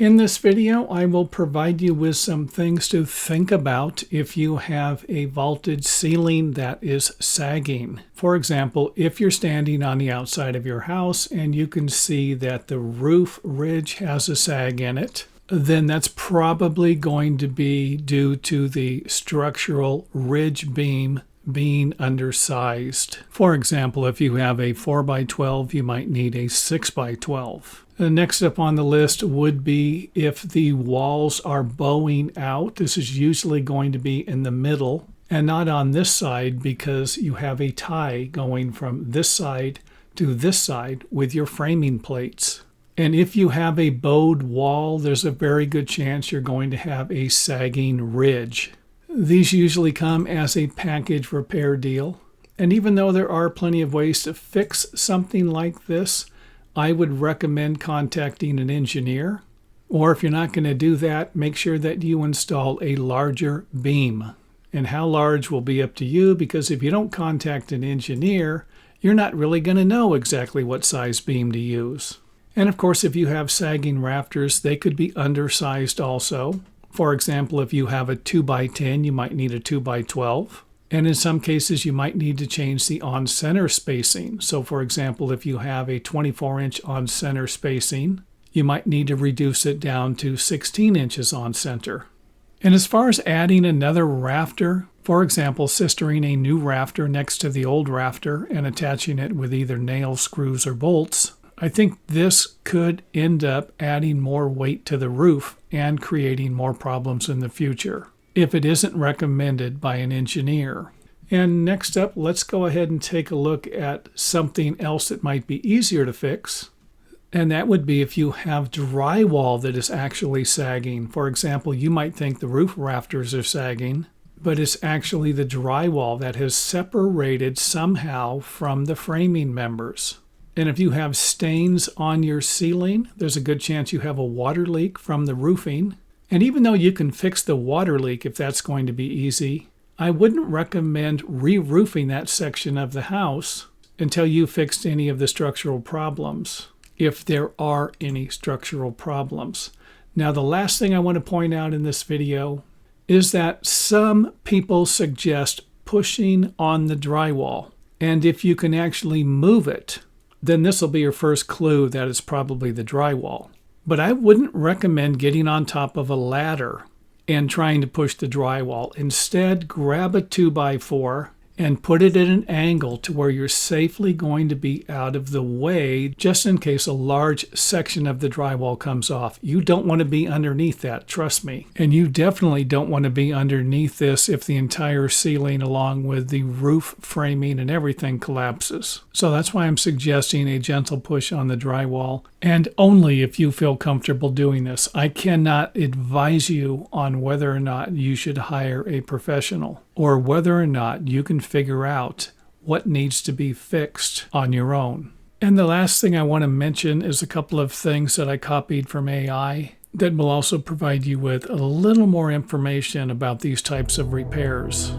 In this video, I will provide you with some things to think about if you have a vaulted ceiling that is sagging. For example, if you're standing on the outside of your house and you can see that the roof ridge has a sag in it, then that's probably going to be due to the structural ridge beam being undersized. For example, if you have a 4x12, you might need a 6x12. Next up on the list would be if the walls are bowing out. This is usually going to be in the middle and not on this side because you have a tie going from this side to this side with your framing plates. And if you have a bowed wall, there's a very good chance you're going to have a sagging ridge. These usually come as a package repair deal. And even though there are plenty of ways to fix something like this, I would recommend contacting an engineer. Or if you're not going to do that, make sure that you install a larger beam. And how large will be up to you, because if you don't contact an engineer, you're not really going to know exactly what size beam to use. And of course, if you have sagging rafters, they could be undersized also. For example, if you have a 2x10, you might need a 2x12. And in some cases, you might need to change the on-center spacing. So for example, if you have a 24-inch on-center spacing, you might need to reduce it down to 16 inches on-center. And as far as adding another rafter, for example, sistering a new rafter next to the old rafter and attaching it with either nails, screws, or bolts, I think this could end up adding more weight to the roof and creating more problems in the future if it isn't recommended by an engineer. And next up, let's go ahead and take a look at something else that might be easier to fix. And that would be if you have drywall that is actually sagging. For example, you might think the roof rafters are sagging, but it's actually the drywall that has separated somehow from the framing members. And if you have stains on your ceiling, there's a good chance you have a water leak from the roofing. And even though you can fix the water leak if that's going to be easy, I wouldn't recommend re-roofing that section of the house until you fixed any of the structural problems, if there are any structural problems. Now, the last thing I want to point out in this video is that some people suggest pushing on the drywall. And if you can actually move it, then this will be your first clue that it's probably the drywall. But I wouldn't recommend getting on top of a ladder and trying to push the drywall. Instead, grab a 2x4 and put it at an angle to where you're safely going to be out of the way, just in case a large section of the drywall comes off. You don't want to be underneath that, trust me. And you definitely don't want to be underneath this if the entire ceiling along with the roof framing and everything collapses. So that's why I'm suggesting a gentle push on the drywall, and only if you feel comfortable doing this. I cannot advise you on whether or not you should hire a professional, or whether or not you can figure out what needs to be fixed on your own. And the last thing I want to mention is a couple of things that I copied from AI that will also provide you with a little more information about these types of repairs.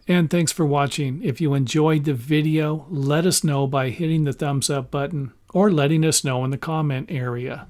And thanks for watching. If you enjoyed the video, let us know by hitting the thumbs up button or letting us know in the comment area.